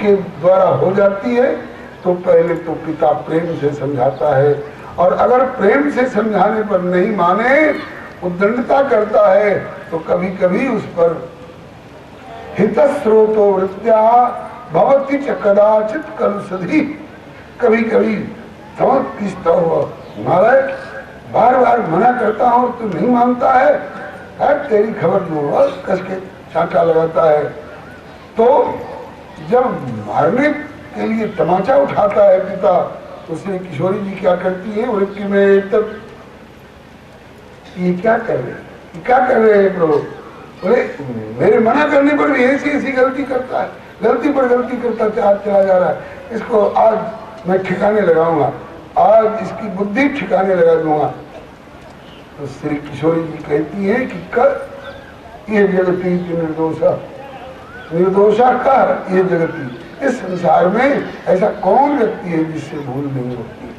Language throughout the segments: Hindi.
के द्वारा हो जाती है तो पहले तो पिता प्रेम से समझाता है, और अगर प्रेम से समझाने पर नहीं माने, उद्दंडता करता है, तो कभी कभी उस पर हितस्रोतो वृत्त्या भवति च कदाचित कलुषधि, कभी कभी धमक खींचता हुआ, महाराज बार बार मना करता हूं तू नहीं मानता है, तेरी खबर दूंगा, कस के चांटा लगाता है। तो जब मारने के लिए तमाचा उठाता है पिता, तो श्री किशोरी जी क्या करती है, बोले कि मैं तब ये क्या कर रहे हैं, क्या कर रहे हैं प्रभु? बोले मेरे मना करने पर भी ऐसी ऐसी गलती करता है, गलती पर गलती करता चला जा रहा है, इसको आज मैं ठिकाने लगाऊंगा, आज इसकी बुद्धि ठिकाने लगा दूंगा। तो श्री किशोरी जी कहती है कि कर ये जगती निर्दोषा, निर्दोषा कर ये जगती, इस संसार में ऐसा कौन व्यक्ति है जिससे भूल नहीं होती?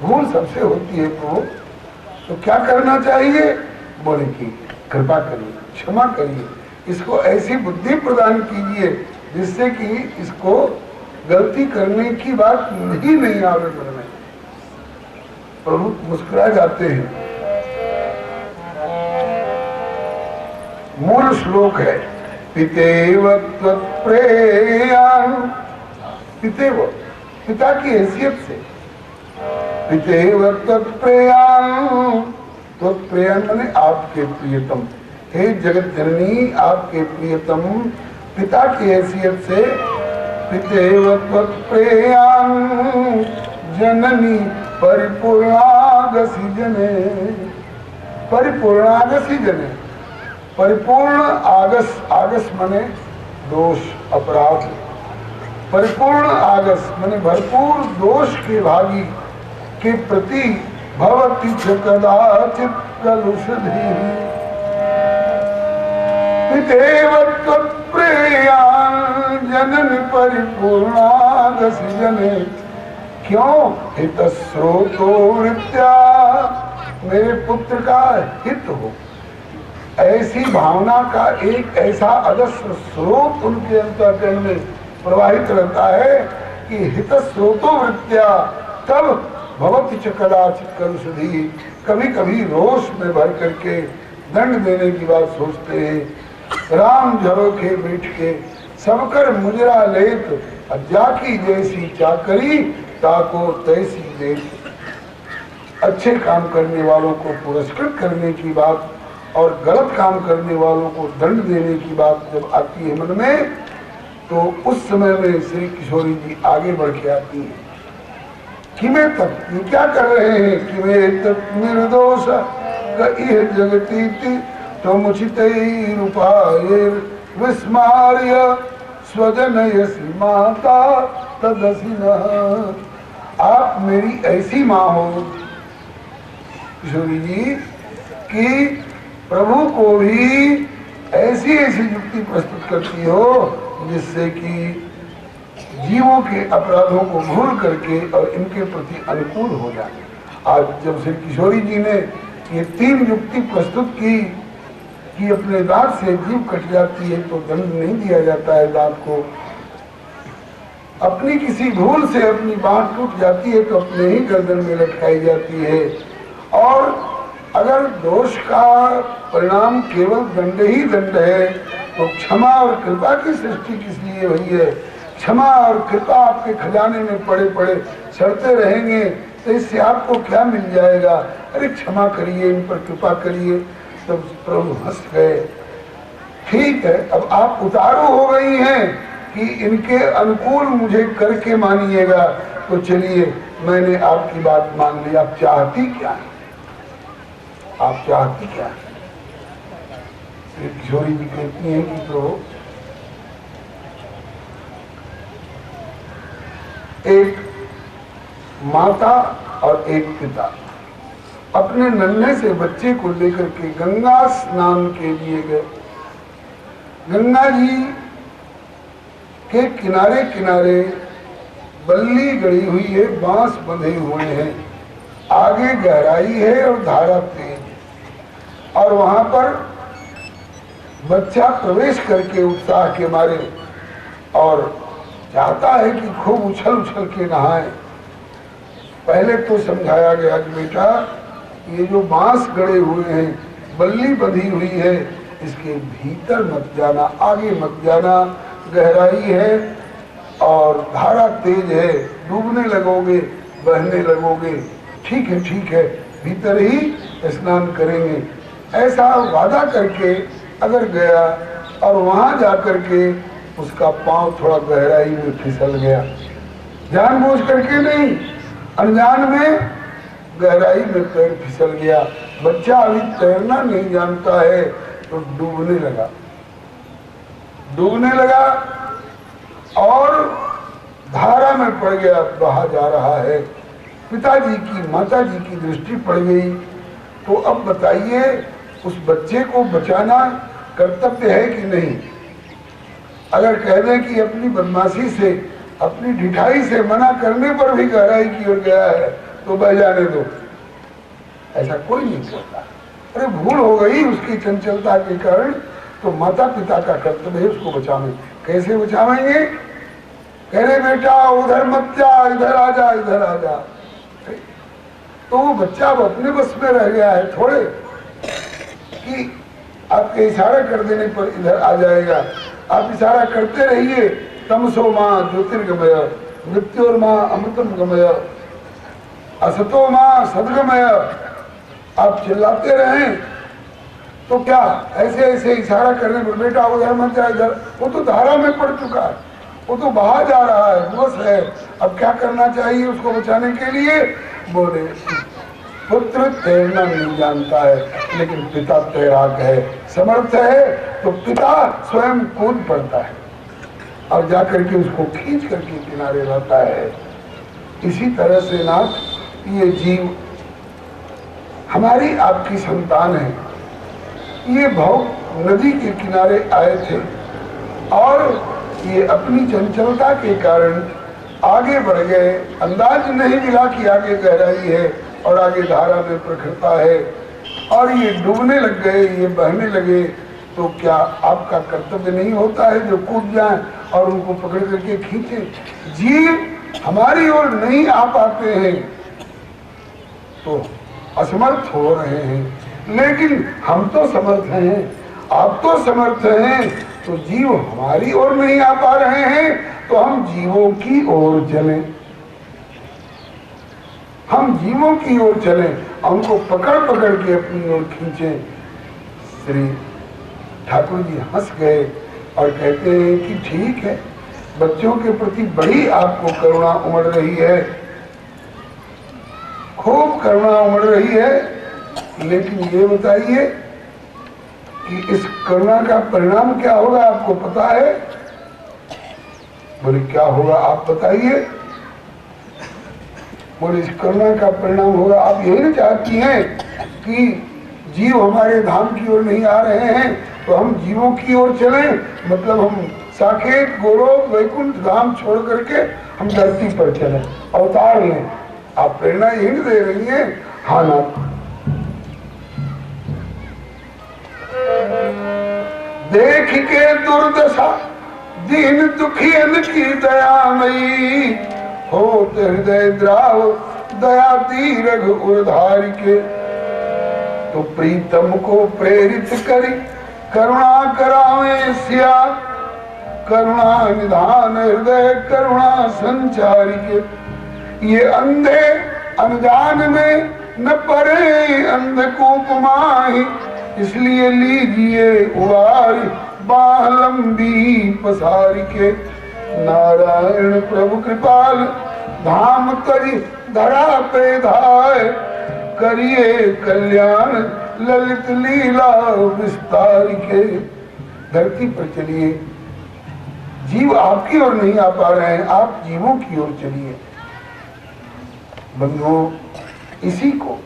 भूल सबसे होती है प्रभु। तो क्या करना चाहिए? बोले कि कृपा करिए, क्षमा करिए, इसको ऐसी बुद्धि प्रदान कीजिए जिससे कि इसको गलती करने की बात नहीं आवे मन में। प्रभु मुस्कुरा जाते हैं। मूल श्लोक है पितेव त्वत्प्रेयान्, पितेव पिता की हैसियत से, पितेव त्वत्प्रेयान्, त्वत्प्रेयान् माने आपके प्रियतम, हे जगत जननी आपके प्रियतम पिता की हैसियत से, पितेव त्वत्प्रेयान् जननी परिपूर्णागसि जने, परिपूर्णागसि जने, परिपूर्ण आगस, आगस माने दोष अपराध, परिपूर्ण आगस माने भरपूर दोष के भागी के प्रति भवति च कदाचित कलुषधि, पितेव त्वत्प्रेयान् जननि परिपूर्णागसि जने, क्यों? हितस्रोतो वृत्त्या, मेरे पुत्र का हित हो, ऐसी भावना का एक ऐसा अजस्र स्रोत उनके अंतःकरण में प्रवाहित रहता है कि हितस्रोतो वृत्त्या, तब भवति च कदाचित कलुषधि, कभी कभी रोष में भर करके दंड देने की बात सोचते हैं। राम झरोखे बैठ के सबकर मुजरा लेत, जाकी जैसी चाकरी ताको तैसी देत। अच्छे काम करने वालों को पुरस्कृत करने की बात और गलत काम करने वालों को दंड देने की बात जब आती है मन में, तो उस समय में श्री किशोरी जी आगे बढ़ के आती है कि मैं तब ये क्या कर रहे हैं कि मैं तब निर्दोष जगती तो मुचित विस्मार्य स्वजनयसी माता तदसि न, आप मेरी ऐसी माँ हो किशोरी जी कि प्रभु को भी ऐसी ऐसी युक्ति प्रस्तुत करती हो जिससे कि जीवों के अपराधों को भूल करके और इनके प्रति अनुकूल हो जाए। आज जब श्री किशोरी जी ने ये 3 युक्ति प्रस्तुत की कि अपने दांत से जीभ कट जाती है तो दंड नहीं दिया जाता है दांत को, अपनी किसी भूल से अपनी बांह टूट जाती है तो अपने ही गर्दन में लटकाई जाती है, और अगर दोष का परिणाम केवल दंड ही दंड है तो क्षमा और कृपा की सृष्टि किस लिए हुई है? क्षमा और कृपा आपके खजाने में पड़े पड़े सड़ते रहेंगे तो इससे आपको क्या मिल जाएगा? अरे क्षमा करिए, इन पर कृपा करिए। तो प्रभु हंस गए। ठीक है, अब आप उतारू हो गई हैं कि इनके अनुकूल मुझे करके मानिएगा, तो चलिए मैंने आपकी बात मान ली। आप चाहती क्या है? आप चाहती क्या है? किशोरी जी कहती हैं कि प्रभु एक माता और एक पिता अपने नन्हे से बच्चे को लेकर के गंगा स्नान के लिए गए। गंगा जी के किनारे किनारे बल्ली गड़ी हुई है, बांस बंधे हुए हैं, आगे गहराई है और धारा तेज है, और वहां पर बच्चा प्रवेश करके उत्साह के मारे और चाहता है कि खूब उछल उछल के नहाए। पहले तो समझाया गया कि बेटा ये जो बांस गड़े हुए हैं, बल्ली बंधी हुई है, इसके भीतर मत जाना, आगे मत जाना, गहराई है और धारा तेज है, डूबने लगोगे, बहने लगोगे। ठीक है, भीतर ही स्नान करेंगे। ऐसा वादा करके अगर गया और वहां जाकर के उसका पांव थोड़ा गहराई में फिसल गया, जानबूझ करके नहीं, अनजान में गहराई में पैर फिसल गया, बच्चा अभी तैरना नहीं जानता है तो डूबने लगा और धारा में पड़ गया, बहा जा रहा है। पिताजी की माताजी की दृष्टि पड़ गई। तो अब बताइए उस बच्चे को बचाना कर्तव्य है कि नहीं? अगर कह दें कि अपनी बदमाशी से, अपनी ढिठाई से मना करने पर भी गहराई की ओर गया है तो बह जाने दो, ऐसा कोई नहीं करता। अरे भूल हो गई उसकी चंचलता के कारण, तो माता पिता का कर्तव्य है उसको बचाने। कैसे बचावेंगे? कह रहे बेटा उधर मत जा, इधर आ जा, इधर आ जा। तो वो बच्चा अब अपने बस में रह गया है थोड़े कि आपके इशारा कर देने पर इधर आ जाएगा। आप इशारा करते रहिए, तमसो माँ ज्योतिर्गमय, मृत्योर्मा अमृतम गमय, असतो माँ सदगमय। आप चिल्लाते रहें तो क्या ऐसे ऐसे इशारा करने पर बेटा उधर मत जा, इधर, वो तो धारा में पड़ चुका है, वो तो बहा जा रहा है, बस है। अब क्या करना चाहिए उसको बचाने के लिए? बोले पुत्र तैरना नहीं जानता है लेकिन पिता तैराक है, समर्थ है, तो पिता स्वयं कूद पड़ता है और जाकर के उसको खींच करके किनारे लाता है। इसी तरह से नाथ ये जीव हमारी आपकी संतान है। ये भव नदी के किनारे आए थे और ये अपनी चंचलता के कारण आगे बढ़ गए। अंदाज नहीं मिला कि आगे गहराई है और आगे धारा में प्रखरता है, और ये डूबने लग गए, ये बहने लगे। तो क्या आपका कर्तव्य नहीं होता है जो कूद जाएं और उनको पकड़ करके खींचे? जीव हमारी ओर नहीं आ पाते हैं तो असमर्थ हो रहे हैं, लेकिन हम तो समर्थ हैं, आप तो समर्थ हैं। तो जीव हमारी ओर नहीं आ पा रहे हैं तो हम जीवों की ओर चलें, हम जीवों की ओर चलें, उनको पकड़ पकड़ के अपनी ओर खींचें। श्री ठाकुर जी हंस गए और कहते हैं कि ठीक है, बच्चों के प्रति बड़ी आपको करुणा उमड़ रही है, खूब करुणा उमड़ रही है, लेकिन ये बताइए कि इस करुणा का परिणाम क्या होगा, आपको पता है? बोले क्या होगा आप बताइए। बोले इस करुणा का परिणाम होगा, आप यही नहीं चाहती हैं कि जीव हमारे धाम की ओर नहीं आ रहे हैं तो हम जीवों की ओर चलें, मतलब हम साकेत गोलोक वैकुंठ धाम छोड़ करके हम धरती पर चलें, अवतार लें। आप प्रेरणा यही नहीं दे रही हैं? हाँ ना। देख के दुर्दशा दीन दुखियन की दयामयी, होत हृदय द्राव दया रघु उधारी के। तो प्रीतम को प्रेरित करी करुणा करावे सिया, करुणा निधान हृदय करुणा संचारी के। ये अंधे अनजान में न पड़े अंधकूप माही, इसलिए लीजिए उबारी बाह लंबी पसारी के। नारायण प्रभु कृपाल धाम तरी धरा पे धाय, करिए कल्याण ललित लीला विस्तार के। धरती पर चलिए, जीव आपकी ओर नहीं आ पा रहे हैं, आप जीवों की ओर चलिए। बंधुओं, इसी को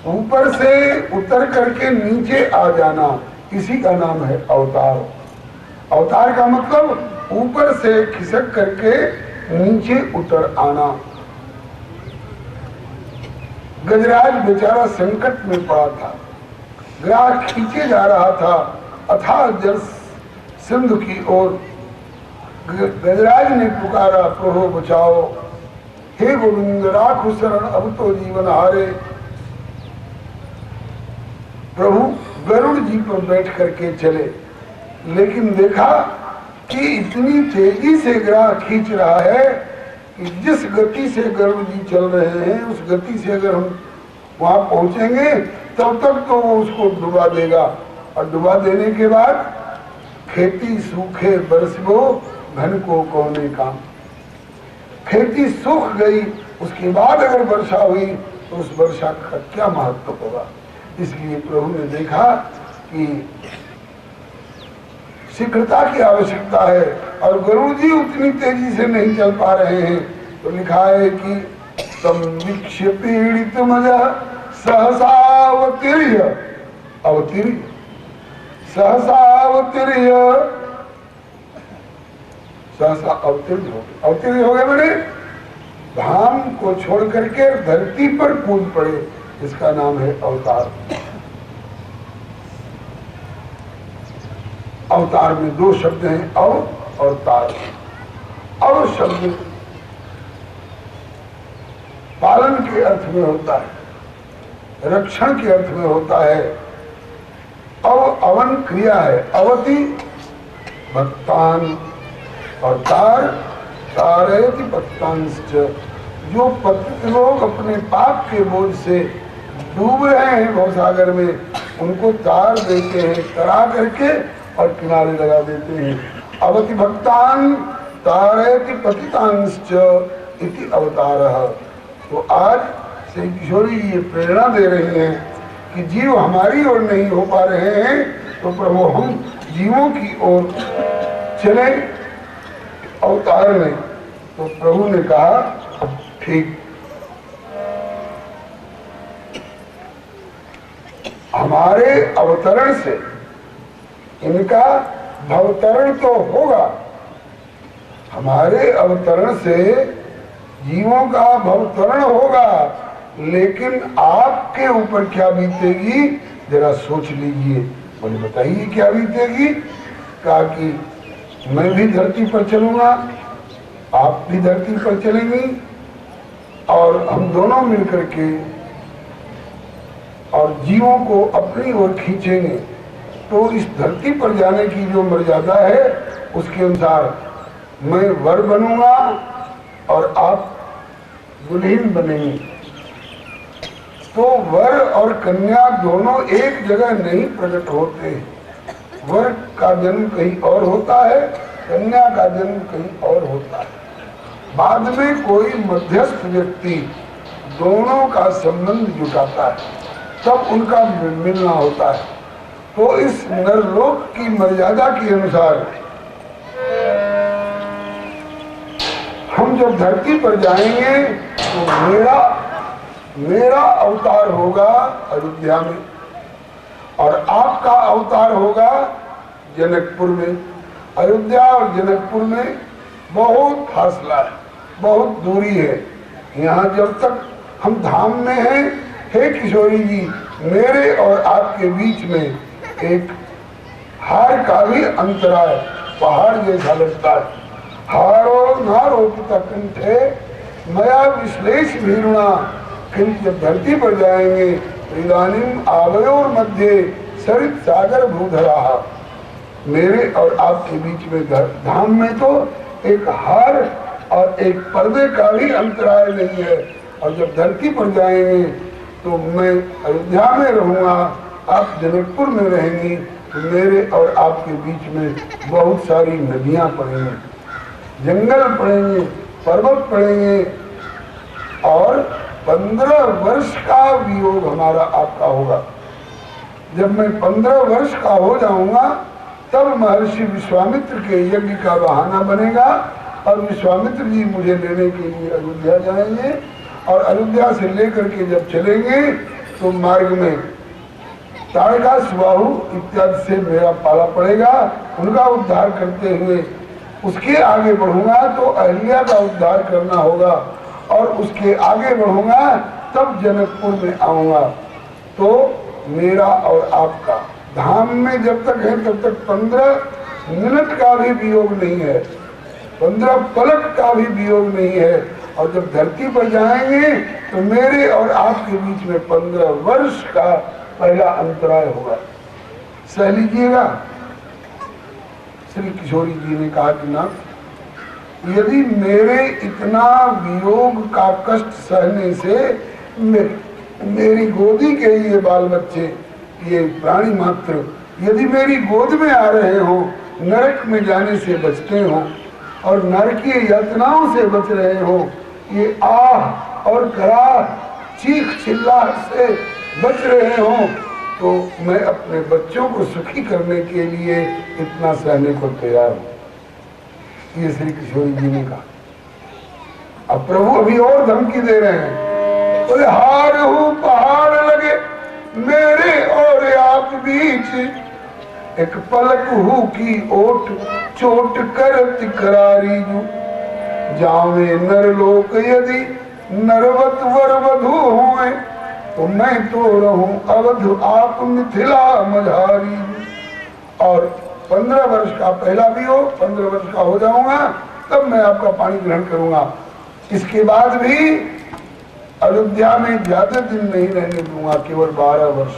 ऊपर से उतर करके नीचे आ जाना, इसी का नाम है अवतार। अवतार का मतलब ऊपर से खिसक करके नीचे उतर आना। गजराज बेचारा संकट में पड़ा था, ग्राह खींचे जा रहा था अथाह जल सिंधु की ओर, गजराज ने पुकारा, प्रभु बचाओ, हे गोविंद राखो शरण, अब तो जीवन हारे। प्रभु गरुड़ जी पर बैठ करके चले, लेकिन देखा कि इतनी तेजी से ग्राह खींच रहा है कि जिस गति से गरुड़ जी चल रहे हैं उस गति से अगर हम वहां पहुंचेंगे तब तक तो वो उसको डुबा देगा, और डुबा देने के बाद खेती सूखे बरसबो, धन को कौने काम। खेती सूख गई, उसके बाद अगर वर्षा हुई तो उस वर्षा का क्या महत्व होगा। इसलिए प्रभु ने देखा कि शीघ्रता की आवश्यकता है और गरुड़ जी उतनी तेजी से नहीं चल पा रहे हैं, तो लिखा है कि संवीक्ष्य पीड़ित मजा सहसावतीर्य, अवतीर्य सहसावतीर्य, सहसा अवतीर्य हो गए बड़े, धाम को छोड़ करके धरती पर कूद पड़े। इसका नाम है अवतार। अवतार में दो शब्द हैं, अव और तार। अव शब्द पालन के अर्थ में होता है, रक्षण के अर्थ में होता है। अव अवन क्रिया है, अवति भक्तान, और तार तारयति भक्तांश्च। जो पतित लोग अपने पाप के बोझ से डूब रहे हैं भवसागर में, उनको तार देते हैं, तरा करके और किनारे लगा देते हैं। अवति भक्तान तारयति पतितांश्च इति अवतारः। तो आज श्री किशोरी ये प्रेरणा दे रही हैं कि जीव हमारी ओर नहीं हो पा रहे हैं, तो प्रभु हम जीवों की ओर चले अवतार में। तो प्रभु ने कहा ठीक, हमारे अवतरण से इनका भवतरण तो होगा, हमारे अवतरण से जीवों का भवतरण होगा, लेकिन आपके ऊपर क्या बीतेगी जरा सोच लीजिए। बोले बताइए क्या बीतेगी। कहा कि मैं भी धरती पर चलूंगा, आप भी धरती पर चलेंगी, और हम दोनों मिलकर के और जीवों को अपनी ओर खींचेंगे। तो इस धरती पर जाने की जो मर्यादा है उसके अनुसार मैं वर बनूंगा और आप दुल्हन बनेंगी। तो वर और कन्या दोनों एक जगह नहीं प्रकट होते। वर का जन्म कहीं और होता है, कन्या का जन्म कहीं और होता है। बाद में कोई मध्यस्थ व्यक्ति दोनों का संबंध जुटाता है, तब उनका मिलना होता है। तो इस नरलोक की मर्यादा के अनुसार हम जब धरती पर जाएंगे तो मेरा अवतार होगा अयोध्या में, और आपका अवतार होगा जनकपुर में। अयोध्या और जनकपुर में बहुत फासला है, बहुत दूरी है। यहाँ जब तक हम धाम में हैं, हे किशोरी जी, मेरे और आपके बीच में एक हार का भी अंतराय, पहाड़ जैसा लगता है। हारो नारोपिता कंठे मया विश्लेष भीरुणा। किंतु जब धरती पर जाएंगे तो इदानीम आवयोर मध्य सरित सागर भूधरा। मेरे और आपके बीच में धाम में तो एक हार और एक पर्दे का भी अंतराय नहीं है। और जब धरती पर जाएंगे तो मैं अयोध्या में रहूंगा, आप जनकपुर में रहेंगी, तो मेरे और आपके बीच में बहुत सारी नदियां पड़ेंगी, जंगल पड़ेंगे, पर्वत पड़ेंगे, और 15 वर्ष का वियोग हमारा आपका होगा। जब मैं 15 वर्ष का हो जाऊंगा तब महर्षि विश्वामित्र के यज्ञ का बहाना बनेगा और विश्वामित्र जी मुझे लेने के लिए अयोध्या जाएंगे। और अयोध्या से लेकर के जब चलेंगे तो मार्ग में ताड़का सुबाहु इत्यादि से मेरा पाला पड़ेगा, उनका उद्धार करते हुए उसके आगे बढ़ूंगा तो अहिल्या का उद्धार करना होगा, और उसके आगे बढ़ूंगा तब जनकपुर में आऊंगा। तो मेरा और आपका धाम में जब तक है तब तक 15 मिनट का भी वियोग नहीं है। 15 पलक का भी वियोग नहीं है। और जब धरती पर जाएंगे तो मेरे और आपके बीच में 15 वर्ष का पहला अंतराय होगा। सह लीजिएगा। श्री किशोरी जी ने कहा कि ना, यदि मेरे इतना वियोग का कष्ट सहने से मेरी गोदी के ये बाल बच्चे, ये प्राणी मात्र यदि मेरी गोद में आ रहे हो, नरक में जाने से बचते हो और नरकीय यातनाओं से बच रहे हो, ये आह और कराह चीख चिल्लाहट से बच रहे हो, तो मैं अपने बच्चों को सुखी करने के लिए इतना सहने को तैयार हूं। ये श्री किशोरी जी ने कहा। अब प्रभु अभी और धमकी दे रहे हैं, बोले हार हूं पहाड़ लगे मेरे और आप बीच, एक पलक हूं की ओट चोट कर तिकरारी जू, जावे नरलोक यदि नरवत वर वधु होए, तो मैं तो रहूं अवध आप मिथिला मझारी। और 15 वर्ष का पहला भी हो, 15 वर्ष का हो जाऊंगा तब मैं आपका पानी ग्रहण करूंगा। इसके बाद भी अयोध्या में ज्यादा दिन नहीं रहने दूंगा, केवल 12 वर्ष।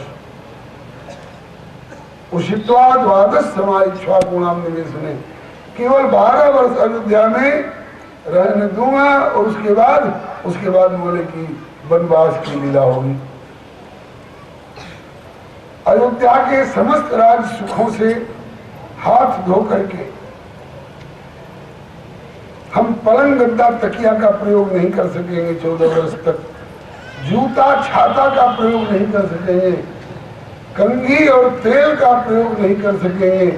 उषित्वा द्वादश समाइच्छा गुणाम निवेशने, केवल 12 वर्ष अयोध्या में रहने दूंगा और उसके बाद बोले कि वनवास की लीला होगी। अयोध्या के समस्त राज सुखों से हाथ धो करके हम पलंग गद्दा तकिया का प्रयोग नहीं कर सकेंगे 14 वर्ष तक, जूता छाता का प्रयोग नहीं कर सकेंगे, कंघी और तेल का प्रयोग नहीं कर सकेंगे,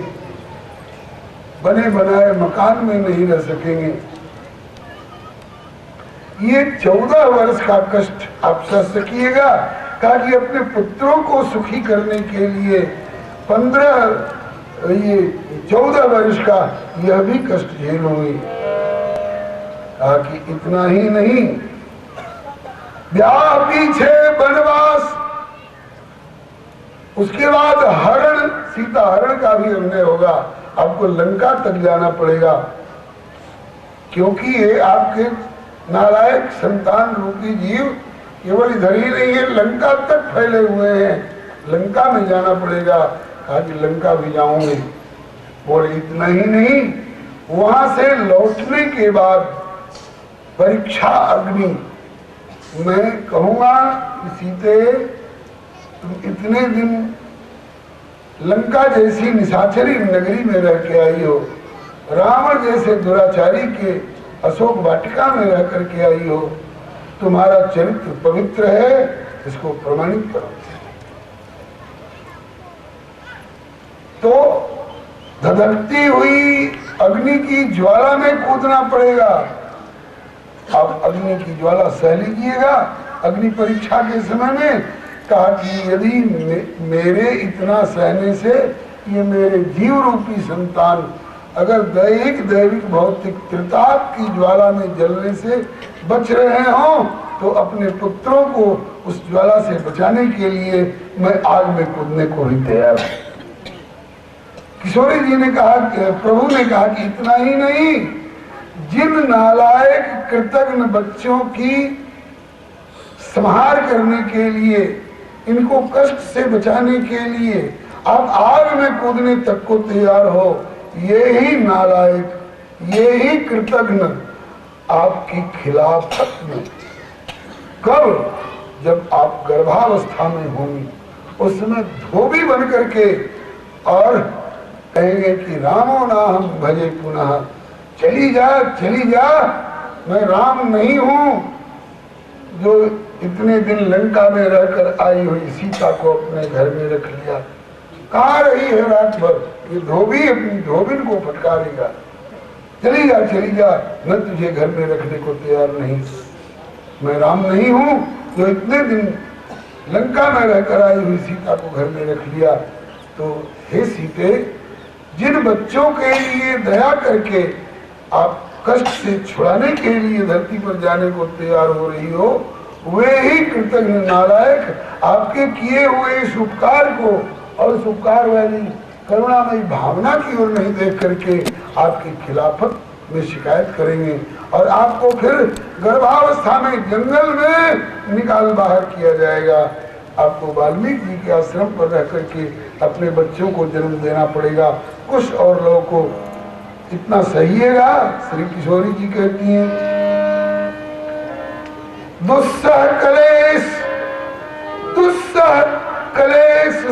बने बनाए मकान में नहीं रह सकेंगे। ये 14 वर्ष का कष्ट आप सह सकिएगा, ताकि अपने पुत्रों को सुखी करने के लिए 14 वर्ष का यह भी कष्ट झेलूंगी। ताकि इतना ही नहीं, ब्याह पीछे वनवास, उसके बाद हरण, सीता हरण का भी अन्याय होगा। आपको लंका तक जाना पड़ेगा, क्योंकि ये आपके नालायक संतान रूपी जीव केवल इधर ही नहीं है, लंका तक फैले हुए हैं। लंका में जाना पड़ेगा। कहा कि लंका भी जाऊंगे। बोले इतना ही नहीं, वहां से लौटने के बाद परीक्षा अग्नि, मैं कहूंगा कि सीते तुम इतने दिन लंका जैसी निशाचरी नगरी में रह के आई हो, रावण जैसे दुराचारी के अशोक वाटिका में रह करके आई हो, तुम्हारा चरित्र पवित्र है, इसको प्रमाणित करो। तो धधकती हुई अग्नि की ज्वाला में कूदना पड़ेगा। आप अग्नि की ज्वाला सह लीजिएगा। अग्नि परीक्षा के समय में कहा कि यदि मेरे इतना सहने से ये मेरे जीव रूपी संतान अगर दैविक भौतिक त्रिताप की ज्वाला में जलने से बच रहे हों, तो अपने पुत्रों को उस ज्वाला से बचाने के लिए मैं आग में कूदने को ही तैयार हूं। किशोरी जी ने कहा, प्रभु ने कहा कि इतना ही नहीं, जिन नालायक कृतज्ञ बच्चों की संहार करने के लिए, इनको कष्ट से बचाने के लिए आप आग में कूदने तक को तैयार हो, ये ही नालायक, ये ही कृतज्ञ आपकी खिलाफत में, कब, जब आप गर्भावस्था में होंगी, उस समय धोबी बन करके और कहेंगे कि रामो ना हम भजे पुनः, चली जा, मैं राम नहीं हूं जो इतने दिन लंका में रहकर आई हुई सीता को अपने घर में रख लिया। कहाँ रही है रात भर? ये धोबी अपनी धोबिन को फटकारेगा, चली जा, मैं तुझे घर में रखने को तैयार नहीं। मैं राम नहीं हूं जो इतने दिन लंका में रहकर आई हुई सीता को घर में रख लिया। तो हे सीते, जिन बच्चों के लिए दया करके आप कष्ट से छुड़ाने के लिए धरती पर जाने को तैयार हो रही हो, वे ही कृतज्ञ नालायक आपके किए हुए इस उपकार को और उपकार वाली करुणामयी भावना की ओर नहीं देख करके आपकी खिलाफत में शिकायत करेंगे और आपको फिर गर्भावस्था में जंगल में निकाल बाहर किया जाएगा। आपको वाल्मीकि जी के आश्रम पर रह करके अपने बच्चों को जन्म देना पड़ेगा। कुछ और लोगों को इतना सहिएगा। श्री किशोरी जी कहती हैं, दुस्सह कलेश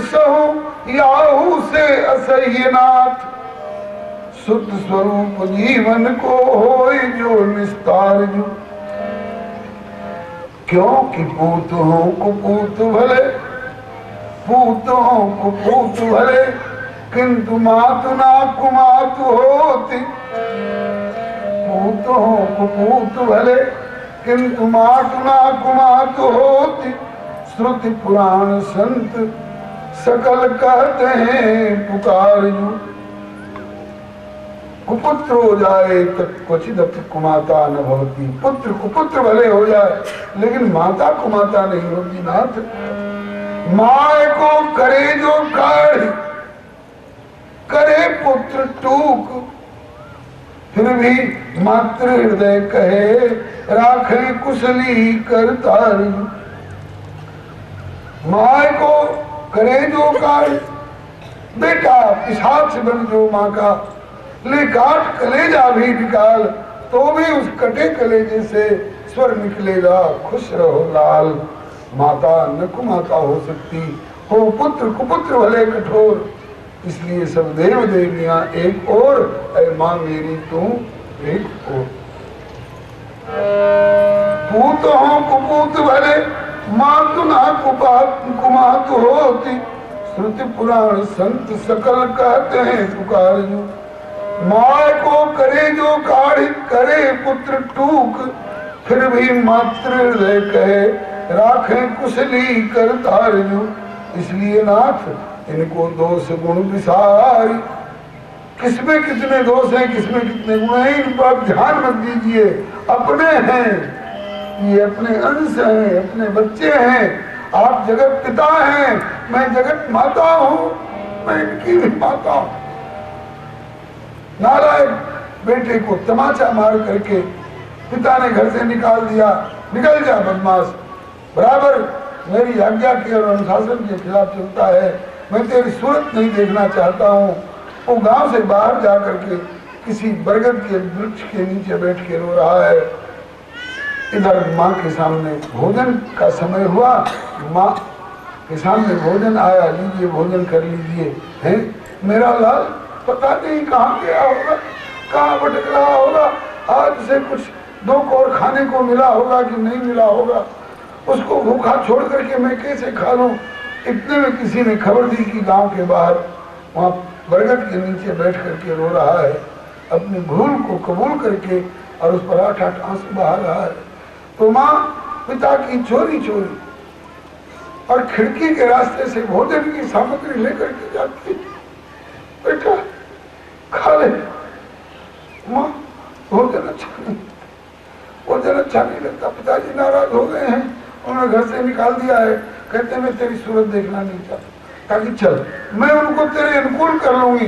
सहु याहू से असह्य नाथ, शुद्ध स्वरूप जीवन को होय जो निस्तार जू। क्योंकि पूत हो कुपूत भले, पूत हो कुपूत भले, किंतु मातु ना कुमातु होती। पूत हो कुपूत भले, किंतु मातु ना कुमातु होती। श्रुति पुराण संत सकल कहते हैं पुकार जू। कुपुत्र हो जाए तो क्वचित कुमाता न भवती। पुत्र कुपुत्र भले हो जाए लेकिन माता कुमाता नहीं होती नाथ। माए को करे जो काढ़, करे पुत्र टूक, फिर भी मातृ हृदय कहे राखे कुशली कर तारी। माए को करे जो काढ़, बेटा पिशाच बन जो माँ का, ले काट कलेजा भी निकाल, तो भी उस कटे कलेजे से स्वर निकलेगा खुश रहो लाल। माता न कुमाता हो सकती, हो पुत्र कुपुत्र भले कठोर। इसलिए सब देव देवियां एक और, ऐ माँ मेरी तू एक और। पूत हो कुपूत भले, मातु ना कुमातु होती। श्रुति पुराण संत सकल कहते हैं पुकार जू। माँ को करे जो काढ़, करे पुत्र टूक, फिर भी मातृ हृदय कहे राखे कुशली कर तारजू। इसलिए नाथ इनको दोष गुण विसारी। किसमें कितने दोष हैं, किसमें कितने गुण हैं, इन पर ध्यान मत दीजिए। अपने हैं, ये अपने अंश हैं, अपने बच्चे हैं। आप जगत पिता हैं, मैं जगत माता हूँ, मैं इनकी भी माता हूँ। नालायक बेटे को तमाचा मार करके पिता ने घर से निकाल दिया, निकल जा बदमाश, बराबर मेरी आज्ञा के और अनुशासन के खिलाफ चलता है, मैं तेरी सूरत नहीं देखना चाहता हूँ। वो गांव से बाहर जा करके किसी बरगद के वृक्ष के नीचे बैठ के रो रहा है। इधर माँ के सामने भोजन का समय हुआ, माँ के सामने भोजन आया, लीजिए भोजन कर लीजिए। है मेरा लाल पता नहीं कहाँ गया होगा, कहाँ भटक रहा होगा, आज से कुछ दो कौर खाने को मिला होगा कि नहीं मिला होगा, उसको भूखा छोड़ करके मैं कैसे खा लूं। इतने में किसी ने खबर दी कि गांव के बाहर वहाँ बरगद के नीचे बैठ करके रो रहा है, अपनी भूल को कबूल करके, और उस पर 8-8 आंसू बहा रहा है। तो माँ पिता की चोरी चोरी और खिड़की के रास्ते से भोजन की सामग्री लेकर के जाती, बेटा खा ले। माँ भोजन अच्छा नहीं, भोजन अच्छा नहीं लगता। पिताजी नाराज हो गए हैं, उन्होंने घर से निकाल दिया है, कहते मैं तेरी सूरत देखना नहीं चाहता, ताकि चल मैं उनको तेरे अनुकूल कर लूंगी।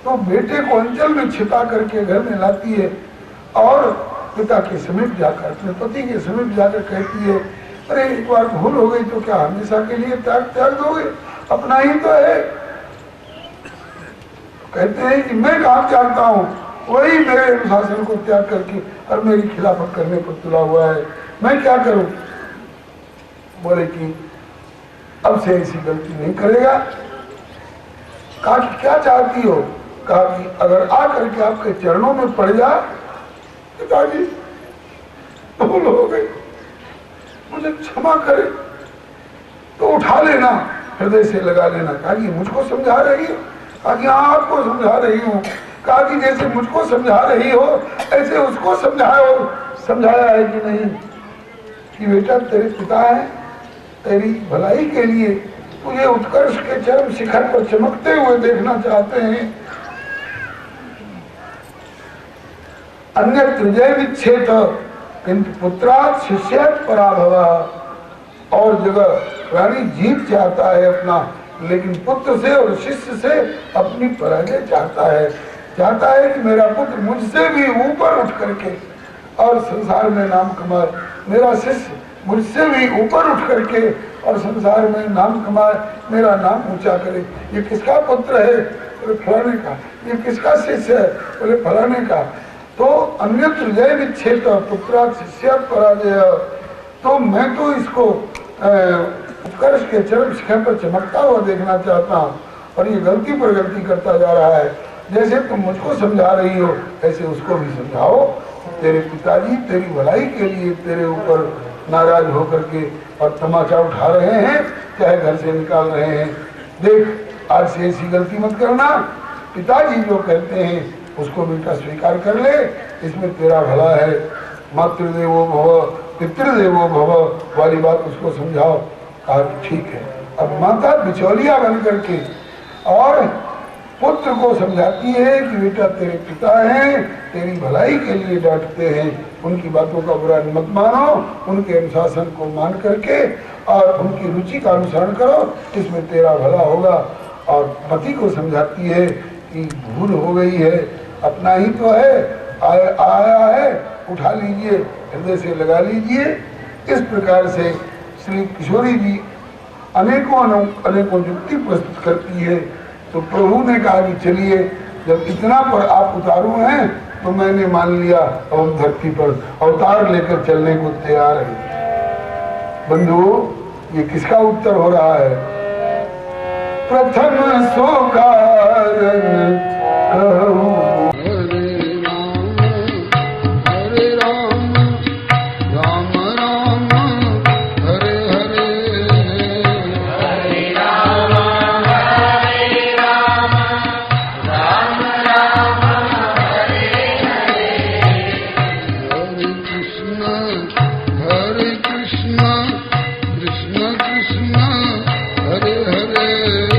तो बेटे को अंचल में छिपा करके घर में लाती है और पिता के समीप जाकर, अपने पति के समीप जाकर कहती है, अरे एक बार भूल हो गई तो क्या हमेशा के लिए त्याग दोगे, अपना ही तो है। कहते हैं कि मैं कहाँ त्यागता हूँ, वही मेरे अनुशासन को त्याग करके और मेरी खिलाफत करने पर तुला हुआ है, मैं क्या करूं। बोले कि अब से ऐसी गलती नहीं करेगा। कहा कि क्या चाहती हो, कहा कि अगर आकर के आपके चरणों में पड़ जा, पिताजी भूल हो गई, मुझे क्षमा करे, तो उठा लेना, हृदय से लगा लेना। कहा कि मुझको समझा रही हो, कहा कि हाँ आपको समझा रही हूँ। कहा कि जैसे मुझको समझा रही हो ऐसे उसको समझाया है कि नहीं, कि बेटा तेरे पिता है, तेरी भलाई के लिए तुझे उत्कर्ष के चरम शिखर पर चमकते हुए देखना चाहते हैं। अन्यत्र जय विच्छेद किंतु पुत्रात् शिष्यात् पराभवा। और जगह रानी जीत चाहता है अपना, लेकिन पुत्र से और शिष्य से अपनी पराजय चाहता है। चाहता है कि मेरा पुत्र मुझसे भी ऊपर उठ करके और संसार में नाम कमाए, मेरा शिष्य मुझसे भी ऊपर उठ करके और संसार में नाम कमाए, मेरा नाम ऊंचा करे। ये किसका पुत्र है? बोले फलाने का। ये किसका शिष्य है? बोले फलाने का। तो अन्यत्र जय विच्छेद पुत्रात् शिष्यात् पराजय। तो मैं तो इसको उत्कर्ष के चरम शिखर पर चमकता हुआ देखना चाहता हूँ, और ये गलती पर गलती करता जा रहा है। जैसे तुम मुझको समझा रही हो ऐसे उसको भी समझाओ। तेरे पिताजी तेरी भलाई के लिए तेरे ऊपर नाराज होकर के और तमाचा उठा रहे हैं, चाहे घर से निकाल रहे हैं। देख आज से ऐसी गलती मत करना। पिताजी जो कहते हैं उसको बेटा स्वीकार कर ले, इसमें तेरा भला है। मातृदेवो भव पितृदेवो भव वाली बात उसको समझाओ। कहा ठीक है। अब माता बिचौलिया बन करके और पुत्र को समझाती है कि बेटा तेरे पिता हैं, तेरी भलाई के लिए डांटते हैं, उनकी बातों का बुरा मत मानो, उनके अनुशासन को मान करके और उनकी रुचि का अनुसरण करो, इसमें तेरा भला होगा। और पति को समझाती है कि भूल हो गई है, अपना ही तो है, आया है, उठा लीजिए, हृदय से लगा लीजिए। इस प्रकार से श्री किशोरी जी अनेकों युक्ति प्रस्तुत करती है। तो प्रभु ने कहा कि चलिए जब इतना पर आप उतारू हैं तो मैंने मान लिया, अब हम धरती पर अवतार लेकर चलने को तैयार हैं। बंधु ये किसका उत्तर हो रहा है? प्रथम सो कारण कहूं Hare Krishna, Krishna Krishna, Hare Hare